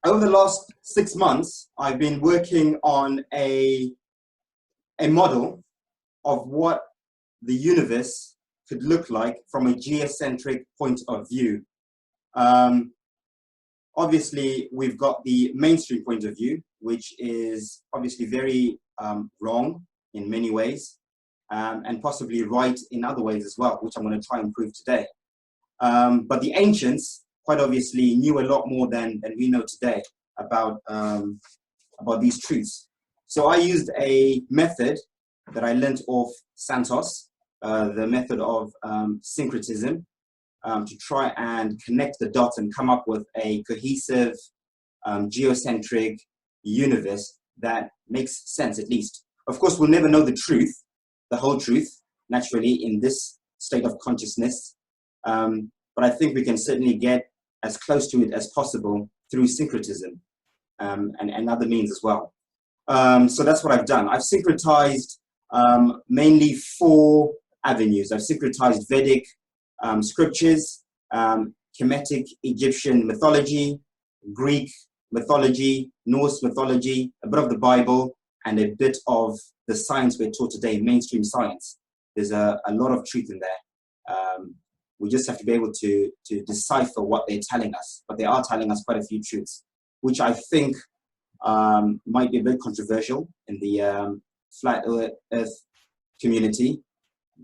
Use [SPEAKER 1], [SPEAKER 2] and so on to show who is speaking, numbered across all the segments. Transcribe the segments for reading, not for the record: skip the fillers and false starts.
[SPEAKER 1] over the last 6 months, I've been working on a model of what the universe could look like from a geocentric point of view. Obviously, we've got the mainstream point of view, which is obviously very wrong in many ways, and possibly right in other ways as well, which I'm going to try and prove today. But the ancients, quite obviously, knew a lot more than we know today about these truths. So I used a method that I learned off Santos, the method of syncretism, to try and connect the dots and come up with a cohesive, geocentric universe that makes sense, at least. Of course, we'll never know the truth, the whole truth, naturally, in this state of consciousness. But I think we can certainly get as close to it as possible through syncretism and other means as well. So that's what I've done. I've syncretized mainly 4 avenues. I've syncretized Vedic scriptures, Kemetic Egyptian mythology, Greek mythology, Norse mythology, a bit of the Bible, and a bit of the science we're taught today, mainstream science. There's a lot of truth in there. We just have to be able to decipher what they're telling us, but they are telling us quite a few truths, which I think might be a bit controversial in the flat earth community,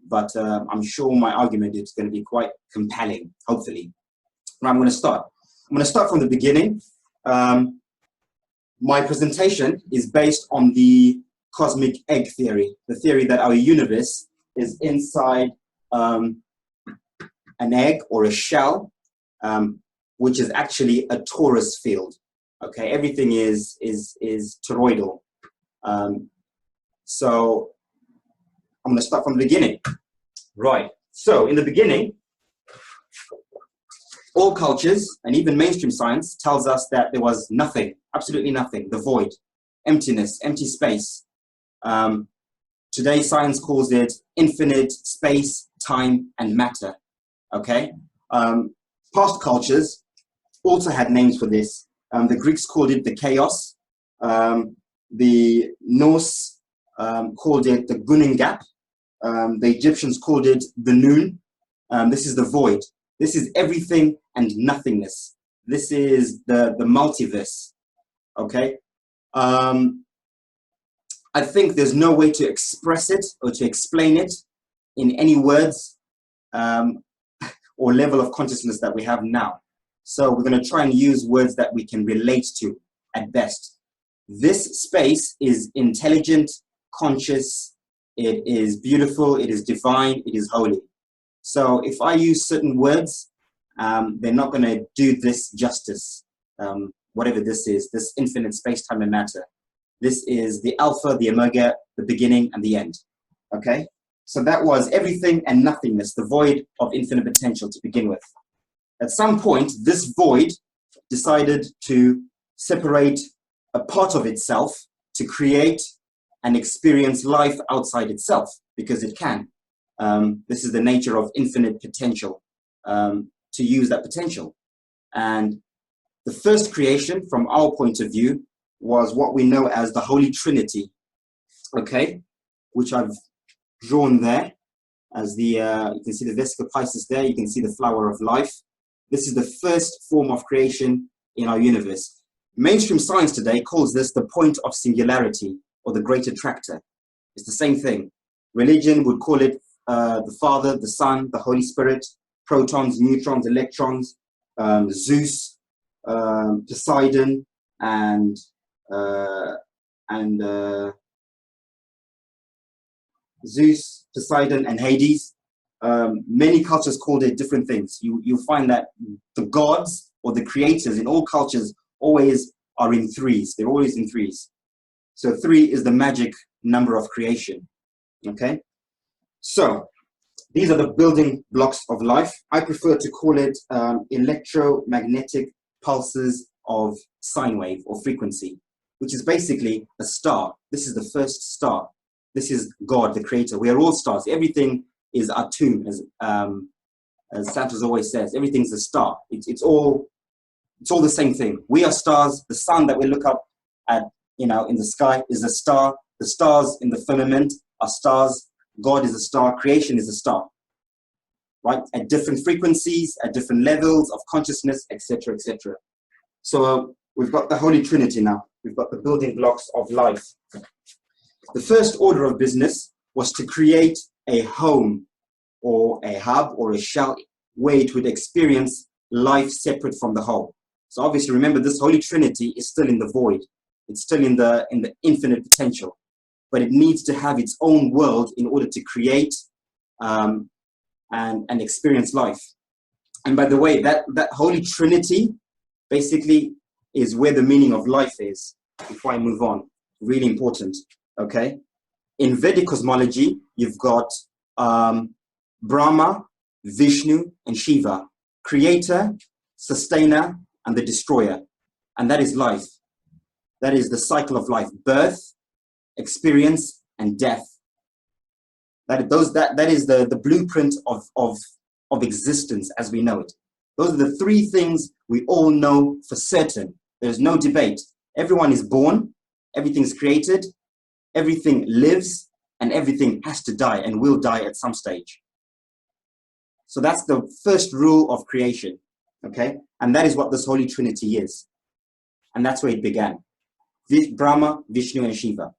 [SPEAKER 1] but I'm sure my argument is going to be quite compelling, hopefully. Now I'm going to start. I'm going to start from the beginning. My presentation is based on the cosmic egg theory, the theory that our universe is inside an egg or a shell, which is actually a torus field. Okay, everything is toroidal. So I'm going to start from the beginning. Right. So in the beginning, all cultures and even mainstream science tells us that there was nothing, absolutely nothing, the void, emptiness, empty space. Today, science calls it infinite space, time, and matter. Okay. Past cultures also had names for this. The Greeks called it the chaos. The Norse called it the Gunning-gap. The Egyptians called it the noon. This is the void. This is everything and nothingness. This is the multiverse. Okay. I think there's no way to express it or to explain it in any words or level of consciousness that we have now. So we're going to try and use words that we can relate to at best. This space is intelligent, conscious, it is beautiful, it is divine, it is holy. So if I use certain words, they're not going to do this justice, whatever this is, this infinite space, time, and matter. This is the alpha, the omega, the beginning, and the end. Okay? So that was everything and nothingness, the void of infinite potential to begin with. At some point, this void decided to separate a part of itself to create and experience life outside itself, because it can. This is the nature of infinite potential, to use that potential. And the first creation, from our point of view, was what we know as the Holy Trinity, okay, which I've drawn there as the, you can see the Vesica Piscis there, you can see the flower of life. This is the first form of creation in our universe. Mainstream science today calls this the point of singularity or the great attractor. It's the same thing. Religion would call it the Father, the Son, the Holy Spirit, protons, neutrons, electrons, Zeus, Poseidon, and Zeus, Poseidon, and Hades. Many cultures called it different things. You'll find that the gods or the creators in all cultures always are in threes. They're always in threes. So 3 is the magic number of creation. Okay? So these are the building blocks of life. I prefer to call it electromagnetic pulses of sine wave or frequency, which is basically a star. This is the first star. This is God, the creator. We are all stars. Everything is atum, as Santos always says. Everything's a star. It's all It's all the same thing. We are stars. The sun that we look up at, in the sky is a star. The stars in the firmament are stars. God is a star. Creation is a star, right? At different frequencies, at different levels of consciousness, etc., etc. So we've got the Holy Trinity now. We've got the building blocks of life. The first order of business was to create a home or a hub or a shell where it would experience life separate from the whole. So obviously, remember, this Holy Trinity is still in the void. It's still in the infinite potential, but it needs to have its own world in order to create and experience life. And by the way, that Holy Trinity basically is where the meaning of life is. Before I move on, really important, okay? In Vedic cosmology, you've got Brahma, Vishnu, and Shiva, creator, sustainer, and the destroyer. And that is life. That is the cycle of life: birth, experience, and death. That is the blueprint of existence as we know it. Those are the three things we all know for certain. There's no debate. Everyone is born, everything's created, everything lives, and everything has to die and will die at some stage. So that's the first rule of creation, okay? And that is what this Holy Trinity is. And that's where it began. Brahma, Vishnu, and Shiva.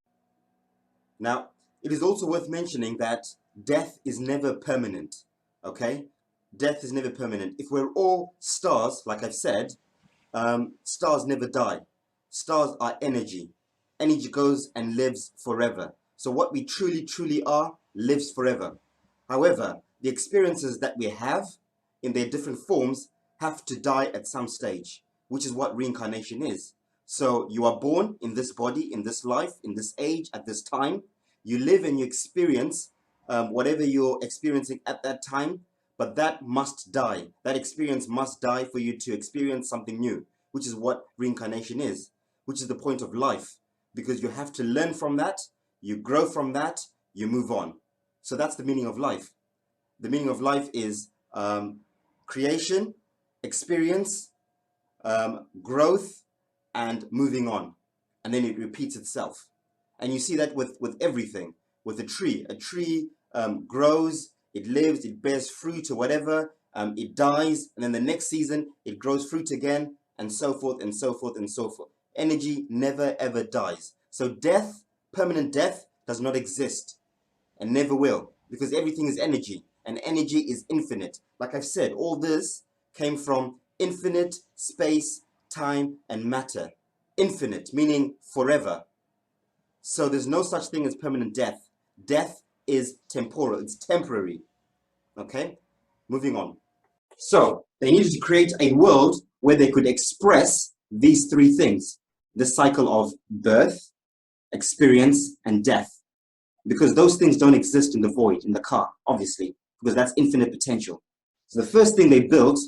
[SPEAKER 1] Now, it is also worth mentioning that death is never permanent, okay? Death is never permanent. If we're all stars, like I've said, stars never die. Stars are energy. Energy goes and lives forever. So what we truly, truly are lives forever. However, the experiences that we have in their different forms have to die at some stage, which is what reincarnation is. So you are born in this body, in this life, in this age, at this time. You live and you experience whatever you're experiencing at that time, but that must die. That experience must die for you to experience something new, which is what reincarnation is, which is the point of life, because you have to learn from that, you grow from that, you move on. So that's the meaning of life. The meaning of life is creation, experience, growth, and moving on. And then it repeats itself. And you see that with everything. With a tree grows, it lives, it bears fruit or whatever, it dies, and then the next season it grows fruit again, and so forth and so forth and so forth. Energy never ever dies. So death, permanent death, does not exist and never will, because everything is energy, and energy is infinite. Like I've said, all this came from infinite space, time, and matter. Infinite, meaning forever. So there's no such thing as permanent death. Death is temporal, it's temporary. Okay, moving on. So they needed to create a world where they could express these three things: the cycle of birth, experience, and death. Because those things don't exist in the void, in the car, obviously, because that's infinite potential. So the first thing they built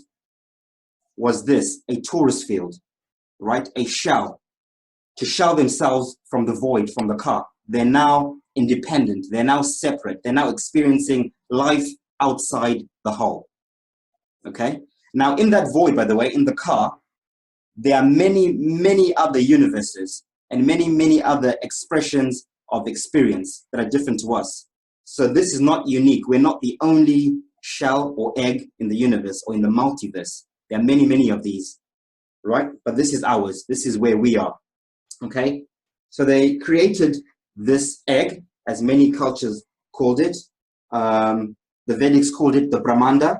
[SPEAKER 1] was this: a torus field, right? A shell, to shell themselves from the void, from the car. They're now independent. They're now separate. They're now experiencing life outside the whole. Okay? Now, in that void, by the way, in the car, there are many, many other universes and many, many other expressions of experience that are different to us. So this is not unique. We're not the only shell or egg in the universe or in the multiverse. There are many, many of these, right? But this is ours. This is where we are. Okay? So they created this egg, as many cultures called it. The Vedics called it the Brahmanda.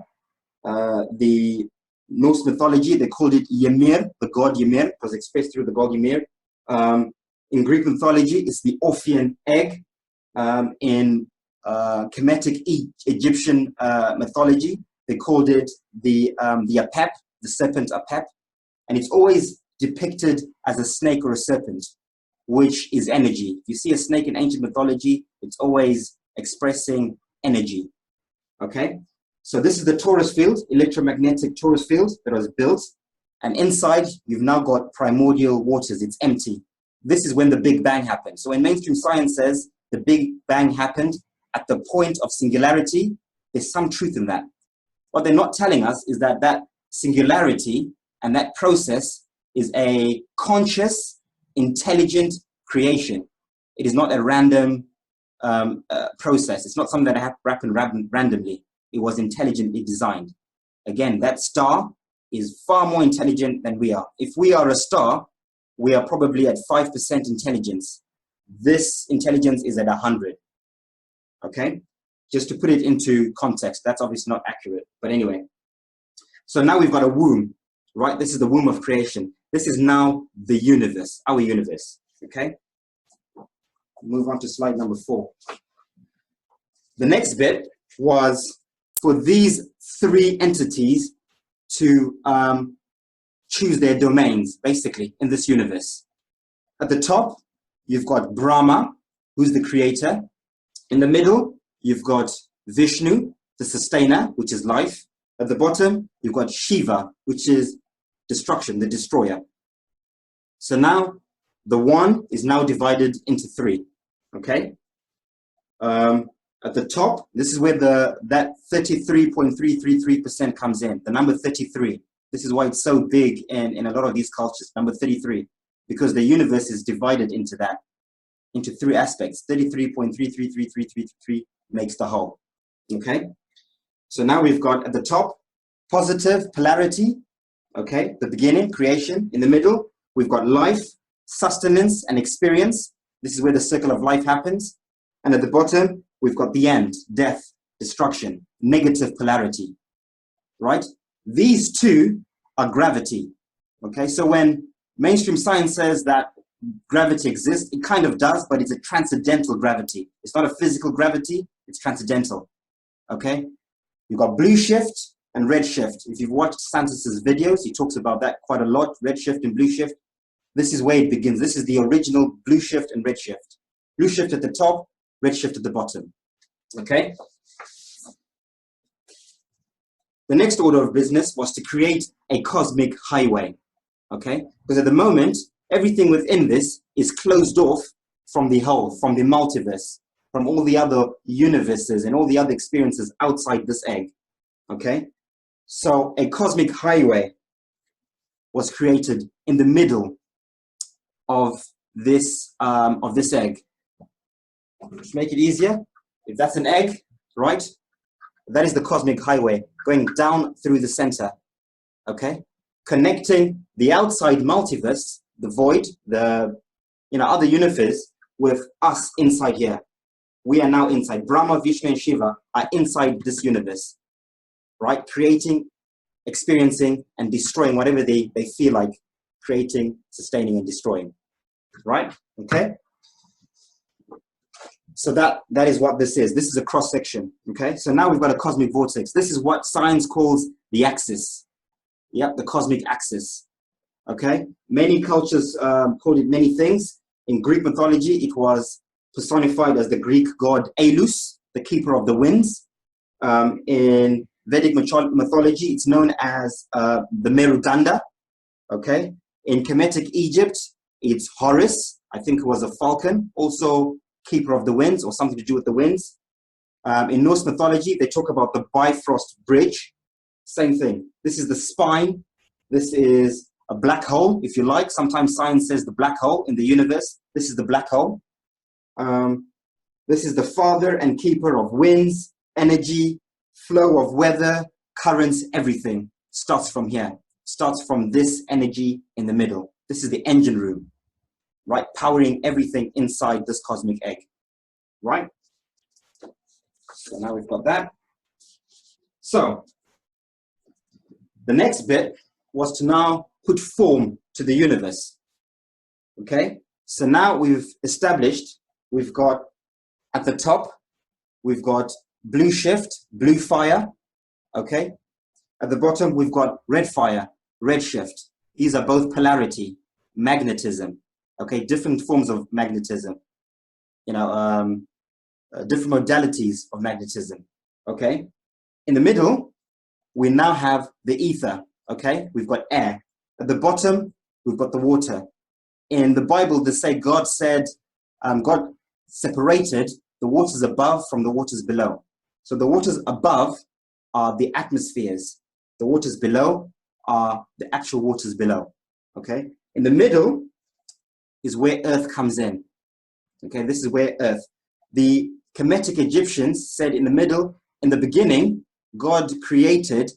[SPEAKER 1] The Norse mythology, they called it Ymir, the god Ymir. It was expressed through the god Ymir. In Greek mythology, it's the Orphean egg. In Kemetic Egyptian mythology, they called it the Apep, the serpent Apep. And it's always depicted as a snake or a serpent, which is energy. If you see a snake in ancient mythology, it's always expressing energy. Okay? So this is the torus field, electromagnetic torus field that was built. And inside, you've now got primordial waters. It's empty. This is when the Big Bang happened. So when mainstream science says the Big Bang happened at the point of singularity, there's some truth in that. What they're not telling us is that that singularity And that process is a conscious, intelligent creation. It is not a random process. It's not something that happened randomly. It was intelligently designed. Again, that star is far more intelligent than we are. If we are a star, we are probably at 5% intelligence. This intelligence is at 100. Okay? Just to put it into context, that's obviously not accurate. But anyway, so now we've got a womb, right? This is the womb of creation. This is now the universe, our universe. Okay? Move on to slide number 4. The next bit was for these 3 entities to choose their domains, basically, in this universe. At the top, you've got Brahma, who's the creator. In the middle, you've got Vishnu, the sustainer, which is life. At the bottom, you've got Shiva, which is destruction, the destroyer. So now, the one is now divided into 3, okay? At the top, this is where that 33.333% comes in, the number 33. This is why it's so big in a lot of these cultures, number 33, because the universe is divided into 3 aspects. 33.333333 makes the whole, okay? So now we've got at the top, positive polarity, okay? The beginning, creation. In the middle, we've got life, sustenance, and experience. This is where the circle of life happens. And at the bottom, we've got the end, death, destruction, negative polarity, right? These 2 are gravity, okay? So when mainstream science says that gravity exists, it kind of does, but it's a transcendental gravity. It's not a physical gravity, it's transcendental, okay? You've got blue shift and red shift. If you've watched Santos's videos, he talks about that quite a lot, red shift and blue shift. This is where it begins. This is the original blue shift and red shift. Blue shift at the top, red shift at the bottom, okay? The next order of business was to create a cosmic highway, okay? Because at the moment, everything within this is closed off from the whole, from the multiverse, from all the other universes and all the other experiences outside this egg, okay? So a cosmic highway was created in the middle of this egg. To make it easier, if that's an egg, right? That is the cosmic highway going down through the center, okay? Connecting the outside multiverse, the void, the other universe with us inside here. We are now inside. Brahma, Vishnu, and Shiva are inside this universe, right? Creating, experiencing, and destroying whatever they feel like creating, sustaining, and destroying, right? Okay? So that is what this is. This is a cross section, okay? So now we've got a cosmic vortex. This is what science calls the axis. Yep, the cosmic axis, okay? Many cultures called it many things. In Greek mythology, it was personified as the Greek god Elus, the keeper of the winds. In Vedic mythology, it's known as the Merudanda, okay? In Kemetic Egypt, it's Horus. I think it was a falcon, also keeper of the winds or something to do with the winds. In Norse mythology, they talk about the Bifrost Bridge. Same thing. This is the spine. This is a black hole, if you like. Sometimes science says the black hole in the universe. This is the black hole. This is the father and keeper of winds, energy, flow of weather, currents, everything starts from here. Starts from this energy in the middle. This is the engine room, right? Powering everything inside this cosmic egg, right? So now we've got that. So the next bit was to now put form to the universe, okay? So now we've established, we've got at the top, we've got blue shift, blue fire, okay? At the bottom, we've got red fire, red shift. These are both polarity, magnetism, okay? Different forms of magnetism, different modalities of magnetism, okay? In the middle, we now have the ether, okay? We've got air. At the bottom, we've got the water. In the Bible, they say God separated the waters above from the waters below. So the waters above are the atmospheres. The waters below are the actual waters below. Okay, in the middle is where earth comes in. Okay, this is where earth. The Kemetic Egyptians said in the middle, in the beginning, God created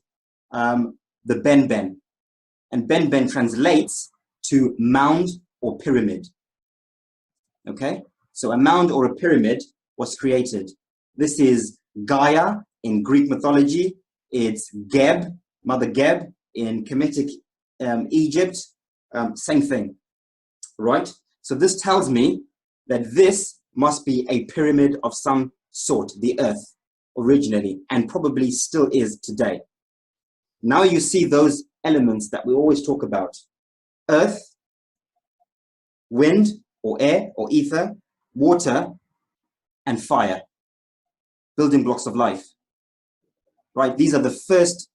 [SPEAKER 1] the Ben-Ben. And Ben-Ben translates to mound or pyramid. Okay, so a mound or a pyramid was created. This is Gaia in Greek mythology. It's Geb, Mother Geb in Kemetic Egypt. Same thing, right? So this tells me that this must be a pyramid of some sort, the earth originally, and probably still is today. Now you see those elements that we always talk about: earth, wind or air or ether, water, and fire, building blocks of life, right? These are the first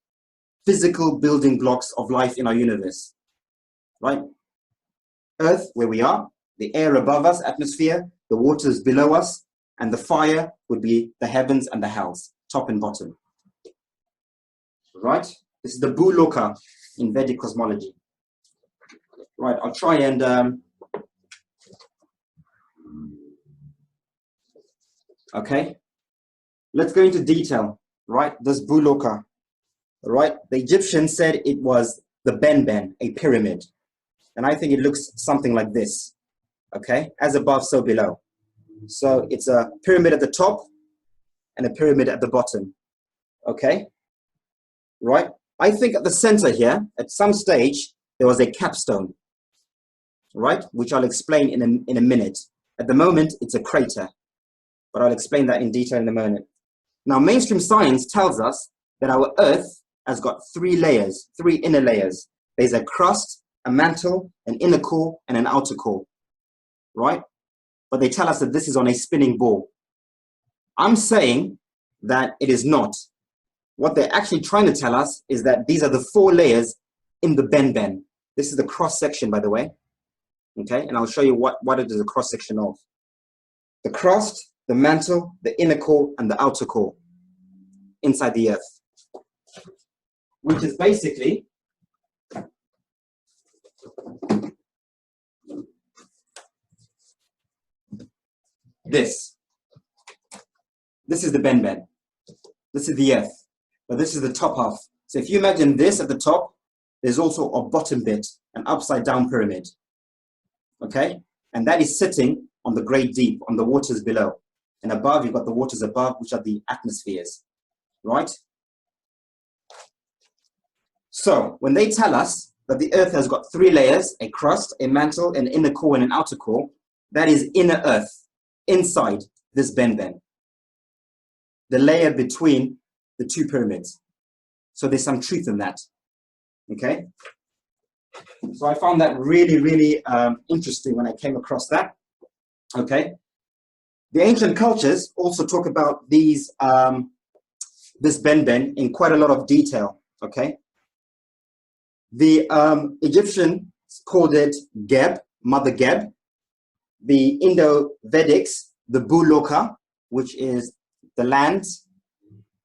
[SPEAKER 1] physical building blocks of life in our universe, right? Earth, where we are, the air above us, atmosphere, the waters below us, and the fire would be the heavens and the hells, top and bottom, right? This is the Bhuloka in Vedic cosmology. Right, I'll try and, okay, let's go into detail, right? This Bhuloka, right? The Egyptians said it was the Ben-Ben, a pyramid. And I think it looks something like this, okay? As above, so below. So it's a pyramid at the top and a pyramid at the bottom, okay? Right? I think at the center here, at some stage, there was a capstone, right? Which I'll explain in a minute. At the moment, it's a crater, but I'll explain that in detail in a moment. Now, mainstream science tells us that our Earth has got three layers, three inner layers. There's a crust, a mantle, an inner core, and an outer core, right? But they tell us that this is on a spinning ball. I'm saying that it is not. What they're actually trying to tell us is that these are the four layers in the Ben-Ben. This is the cross section, by the way. Okay, and I'll show you what it is a cross section of. The crust, the mantle, the inner core, and the outer core inside the Earth, which is basically this. This is the Ben-Ben. This is the Earth, but this is the top half. So if you imagine this at the top, there's also a bottom bit, an upside down pyramid. Okay, and that is sitting on the great deep, on the waters below. And above, you've got the waters above, which are the atmospheres, right? So when they tell us that the Earth has got three layers, a crust, a mantle, an inner core, and an outer core, that is inner Earth, inside this Ben-Ben, the layer between the two pyramids. So there's some truth in that, okay? So I found that really, really interesting when I came across that, okay? The ancient cultures also talk about these, this Ben-Ben in quite a lot of detail, okay? The Egyptians called it Geb, Mother Geb. The Indo-Vedics, the Bhuloka, which is the land.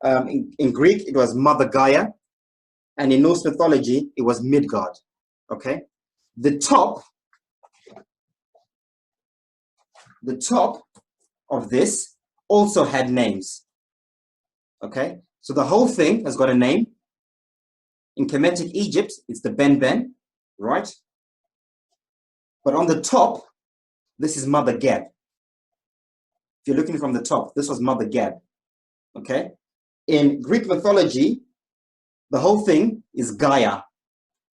[SPEAKER 1] In Greek, it was Mother Gaia. And in Norse mythology, it was Midgard, okay? The top of this also had names, okay? So the whole thing has got a name. In Kemetic Egypt, it's the Ben-Ben, right? But on the top, this is Mother Geb. If you're looking from the top, this was Mother Geb, okay? In Greek mythology, the whole thing is Gaia.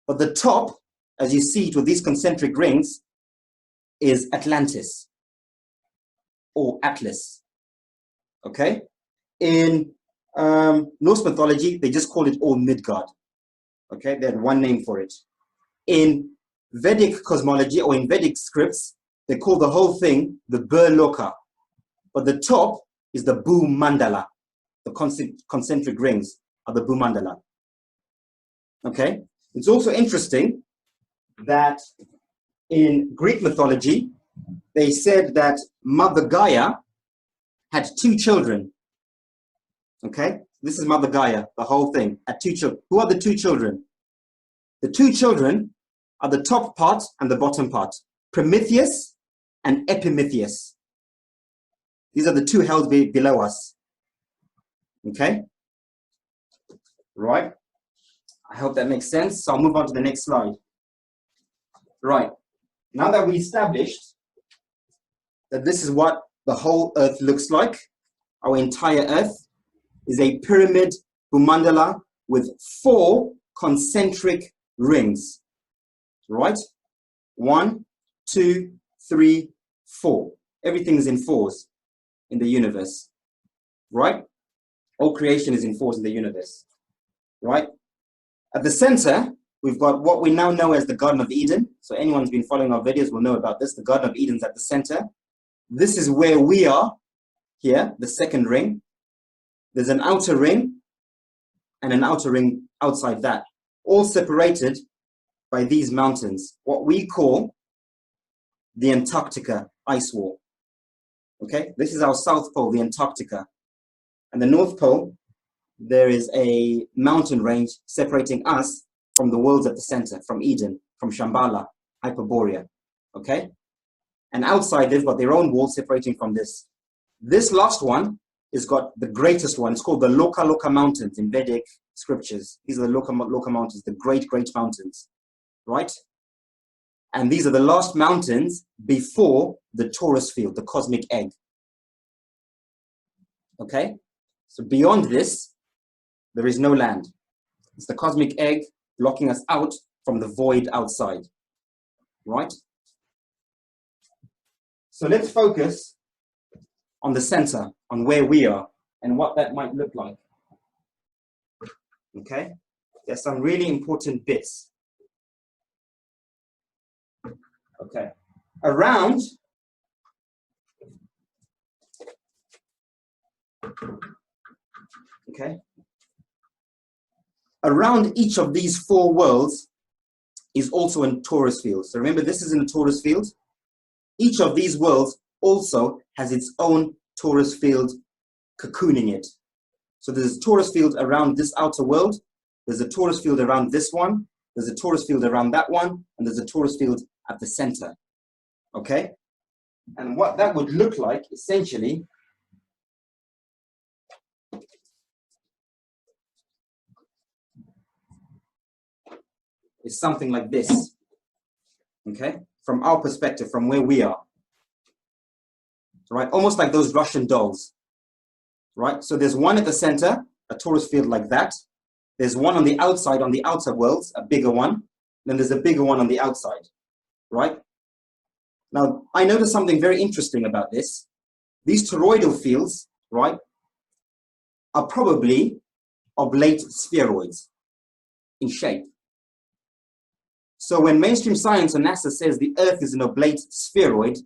[SPEAKER 1] But the top, as you see it with these concentric rings, is Atlantis or Atlas, okay? In Norse mythology, they just called it all Midgard, okay? They had one name for it. In Vedic cosmology or in Vedic scripts, they call the whole thing the Bhuloka. But the top is the Bhumandala. The concentric rings are the Bhumandala. Okay? It's also interesting that in Greek mythology, they said that Mother Gaia had two children. Okay? This is Mother Gaia, the whole thing, had two children. Who are the two children? The two children are the top part and the bottom part, Prometheus and Epimetheus. These are the two held below us. Okay? Right. I hope that makes sense. So I'll move on to the next slide. Right. Now that we established that this is what the whole Earth looks like, our entire Earth is a pyramid Bhumandala with 4 concentric rings. Right? 1, 2, 3, 4. Everything is in 4s in the universe. Right? All creation is in 4s in the universe. Right? At the center, we've got what we now know as the Garden of Eden. So anyone who's been following our videos will know about this. The Garden of Eden's at the center. This is where we are here, the second ring. There's an outer ring and an outer ring outside that, all separated by these mountains, what we call the Antarctica ice wall. Okay, this is our South Pole, the Antarctica. And the North Pole, there is a mountain range separating us from the worlds at the center, from Eden, from Shambhala, Hyperborea. Okay? And outside, they've got their own wall separating from this. This last one has got the greatest one. It's called the Loka Loka Mountains in Vedic scriptures. These are the Loka Loka Mountains, the great, great mountains. Right? And these are the last mountains before the torus field, the cosmic egg. Okay? So beyond this, there is no land. It's the cosmic egg blocking us out from the void outside. Right? So let's focus on the center, on where we are and what that might look like. Okay? There's some really important bits. Okay. Around each of these 4 worlds is also a torus field. So remember, this is in a torus field. Each of these worlds also has its own torus field cocooning it. So there's a torus field around this outer world. There's a torus field around this one. There's a torus field around that one. And there's a torus field at the center. Okay? And what that would look like, essentially, is something like this. Okay? From our perspective, from where we are. Right? Almost like those Russian dolls. Right? So there's one at the center, a torus field like that. There's one on the outside, on the outer worlds, a bigger one. Then there's a bigger one on the outside. Right? Now, I noticed something very interesting about this. These toroidal fields, right, are probably oblate spheroids in shape. So when mainstream science or NASA says the Earth is an oblate spheroid,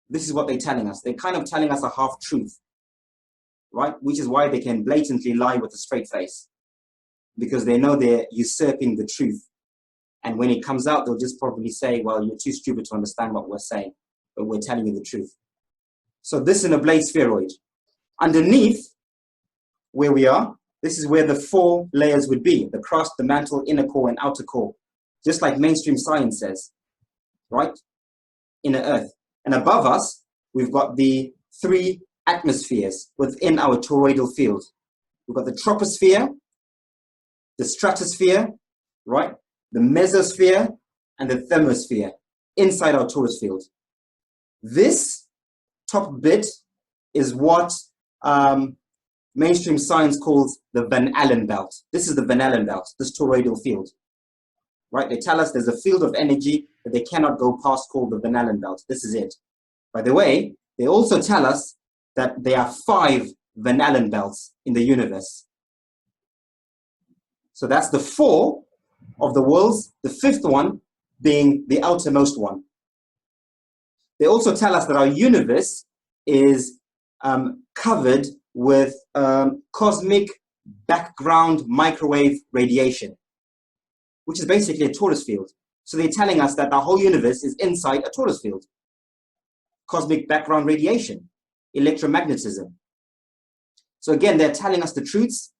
[SPEAKER 1] this is what they're telling us. They're kind of telling us a half-truth, right? Which is why they can blatantly lie with a straight face, because they know they're usurping the truth. And when it comes out, they'll just probably say, well, you're too stupid to understand what we're saying, but we're telling you the truth. So this is an oblate spheroid. Underneath where we are, this is where the 4 layers would be: the crust, the mantle, inner core, and outer core. Just like mainstream science says, right? Inner Earth. And above us, we've got the 3 atmospheres within our toroidal field. We've got the troposphere, the stratosphere, right? The mesosphere, and the thermosphere inside our torus field. This top bit is what mainstream science calls the Van Allen belt. This is the Van Allen belt, this toroidal field. Right? They tell us there's a field of energy that they cannot go past called the Van Allen belt. This is it. By the way, they also tell us that there are 5 Van Allen belts in the universe. So that's the 4 of the worlds, the 5th one being the outermost one. They also tell us that our universe is covered with cosmic background microwave radiation, which is basically a torus field. So they're telling us that the whole universe is inside a torus field. Cosmic background radiation, electromagnetism. So again, they're telling us the truths,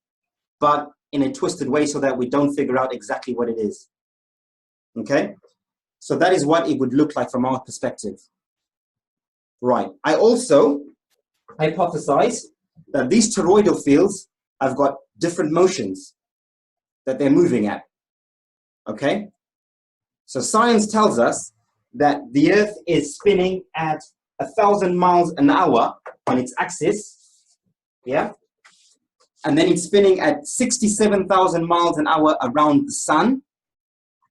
[SPEAKER 1] but in a twisted way so that we don't figure out exactly what it is. Okay, so that is what it would look like from our perspective. Right, I also hypothesize that these toroidal fields have got different motions that they're moving at. Okay, so science tells us that the Earth is spinning at 1,000 miles an hour on its axis, yeah, and then it's spinning at 67,000 miles an hour around the sun,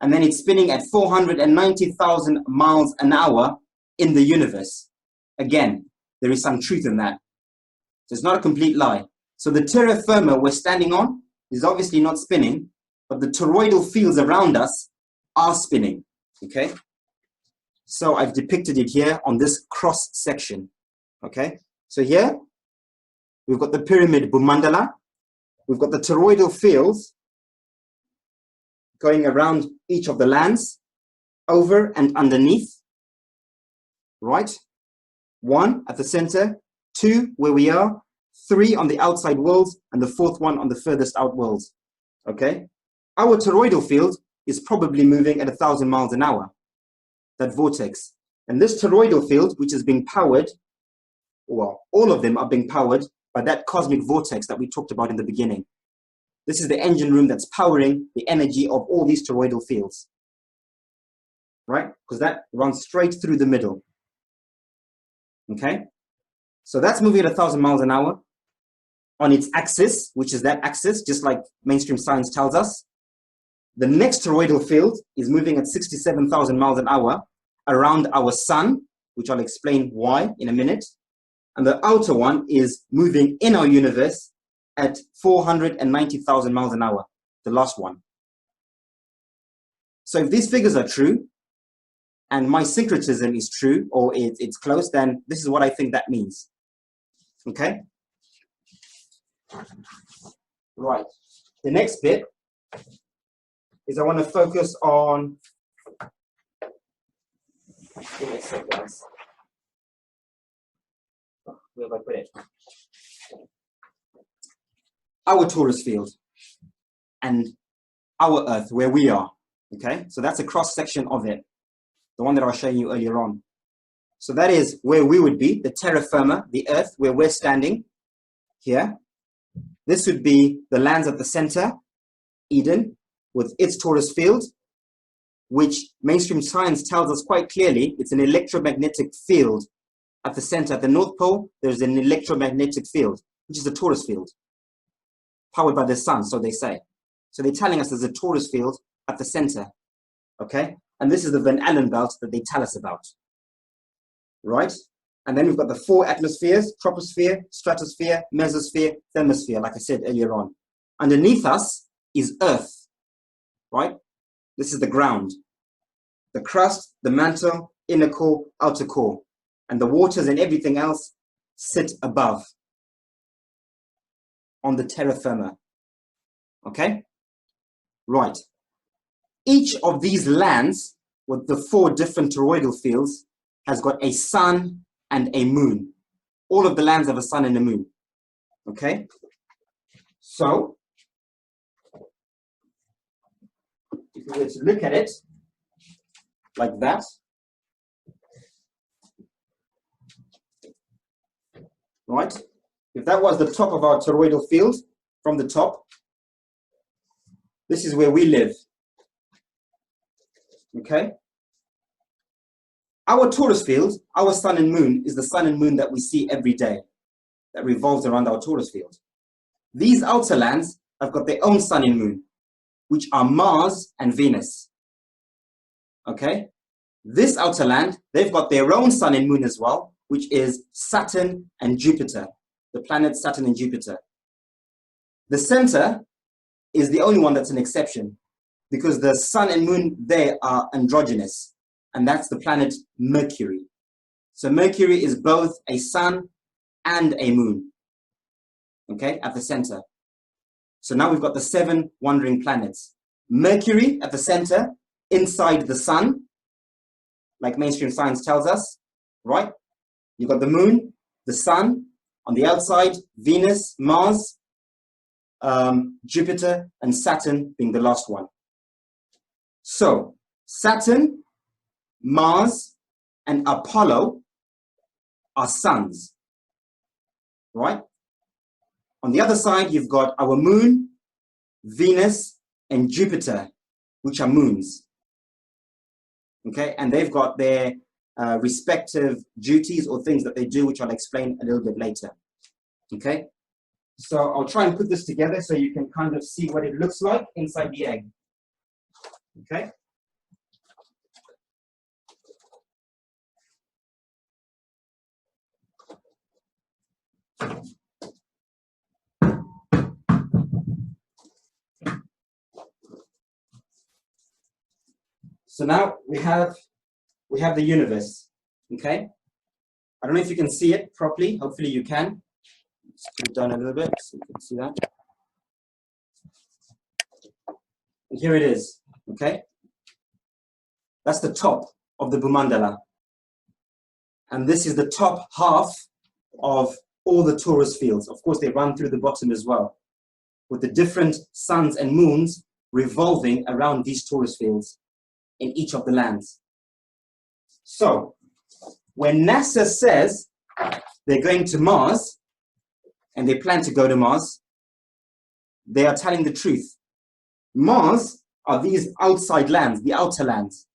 [SPEAKER 1] and then it's spinning at 490,000 miles an hour in the universe. Again, there is some truth in that. So it's not a complete lie. So the terra firma we're standing on is obviously not spinning, but the toroidal fields around us are spinning, okay? So I've depicted it here on this cross section, okay? So here, we've got the pyramid Bhumandala, we've got the toroidal fields going around each of the lands, over and underneath, right? 1 at the center, 2 where we are, 3 on the outside worlds, and the 4th one on the furthest out worlds, okay? Our toroidal field is probably moving at 1,000 miles an hour, that vortex. And this toroidal field, which is being powered, well, all of them are being powered by that cosmic vortex that we talked about in the beginning. This is the engine room that's powering the energy of all these toroidal fields, right? Because that runs straight through the middle, okay? So that's moving at 1,000 miles an hour on its axis, which is that axis, just like mainstream science tells us. The next toroidal field is moving at 67,000 miles an hour around our sun, which I'll explain why in a minute. And the outer one is moving in our universe at 490,000 miles an hour, the last one. So if these figures are true, and my syncretism is true, or it's close, then this is what I think that means. Okay? Right. The next bit is I want to focus on, give me a sec, guys. Where have I put it? Our torus field and our Earth, where we are. Okay, so that's a cross section of it, the one that I was showing you earlier on. So that is where we would be, the terra firma, the Earth, where we're standing here. This would be the lands at the center, Eden, with its torus field, which mainstream science tells us quite clearly it's an electromagnetic field. At the center, at the North Pole, there's an electromagnetic field, which is the torus field, powered by the sun, so they say. So they're telling us there's a torus field at the center, okay? And this is the Van Allen belt that they tell us about, right? And then we've got the 4 atmospheres: troposphere, stratosphere, mesosphere, thermosphere, like I said earlier on. Underneath us is Earth, right? This is the ground, the crust, the mantle, inner core, outer core, and the waters and everything else sit above on the terra firma, okay? Right. Each of these lands with the 4 different toroidal fields has got a sun and a moon. All of the lands have a sun and a moon, okay? So, if we were to look at it like that, right? If that was the top of our toroidal field, from the top, this is where we live, okay? Our torus field, our sun and moon, is the sun and moon that we see every day, that revolves around our torus field. These outer lands have got their own sun and moon, which are Mars and Venus, okay? This outer land, they've got their own sun and moon as well, which is Saturn and Jupiter, the planets Saturn and Jupiter. The center is the only one that's an exception, because the sun and moon there are androgynous, and that's the planet Mercury. So Mercury is both a sun and a moon, okay, at the center. So now we've got the 7 wandering planets. Mercury at the center, inside the sun, like mainstream science tells us, right? You've got the moon, the sun, on the outside, Venus, Mars, Jupiter, and Saturn being the last one. So Saturn, Mars, and Apollo are suns, right? On the other side, you've got our moon, Venus, and Jupiter, which are moons. Okay, and they've got their respective duties or things that they do, which I'll explain a little bit later. Okay, so I'll try and put this together so you can kind of see what it looks like inside the egg. Okay. So now we have the universe, okay? I don't know if you can see it properly. Hopefully you can. Let's put it down a little bit so you can see that. And here it is, okay? That's the top of the Bhumandala. And this is the top half of all the torus fields. Of course, they run through the bottom as well, with the different suns and moons revolving around these torus fields in each of the lands. So, when NASA says they're going to Mars, and they plan to go to Mars, they are telling the truth. Mars are these outside lands, the outer lands,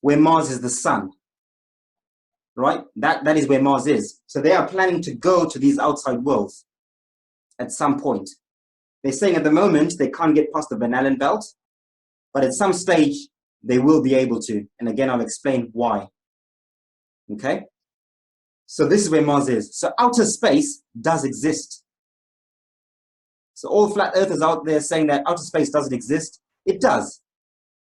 [SPEAKER 1] where Mars is the sun, right? That is where Mars is. So they are planning to go to these outside worlds at some point. They're saying at the moment they can't get past the Van Allen belt, but at some stage they will be able to. And again, I'll explain why. Okay? So this is where Mars is. So outer space does exist. So all flat earthers out there saying that outer space doesn't exist, it does.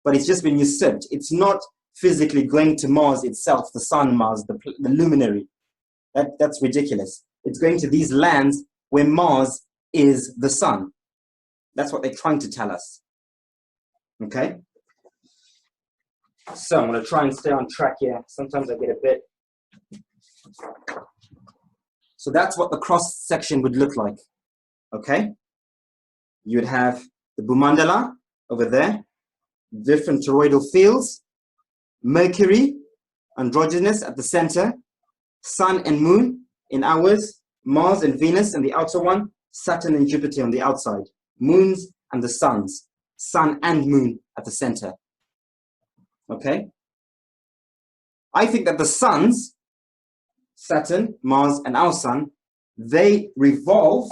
[SPEAKER 1] But it's just been usurped. It's not physically going to Mars itself, the sun, Mars, the luminary. That's ridiculous. It's going to these lands where Mars is the sun. That's what they're trying to tell us. Okay? So I'm going to try and stay on track here. Sometimes I get a bit. So that's what the cross section would look like. Okay? You would have the Bhumandala over there, different toroidal fields, Mercury, androgynous at the center, Sun and Moon in ours, Mars and Venus and the outer one, Saturn and Jupiter on the outside, moons and the suns, Sun and Moon at the center. Okay? I think that the suns, Saturn, Mars, and our sun, they revolve.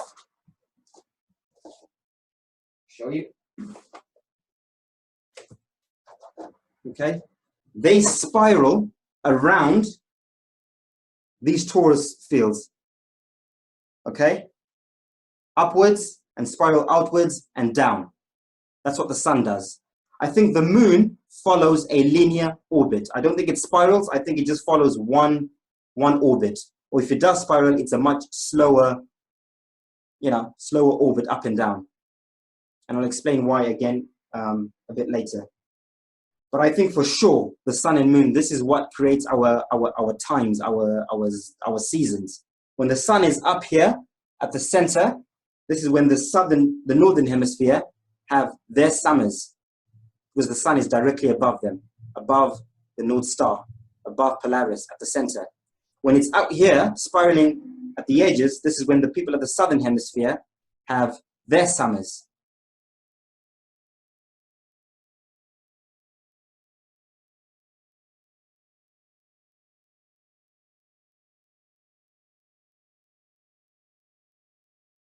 [SPEAKER 1] Show you. Okay? They spiral around these torus fields. Okay? Upwards and spiral outwards and down. That's what the sun does. I think the moon follows a linear orbit. I don't think it spirals. I think it just follows one orbit. Or if it does spiral, it's a much slower, slower orbit up and down. And I'll explain why again a bit later. But I think for sure the sun and moon, this is what creates our times, our seasons. When the sun is up here at the center, this is when the northern hemisphere have their summers, because the sun is directly above them, above the North Star, above Polaris at the center. When it's out here spiraling at the edges, this is when the people of the southern hemisphere have their summers.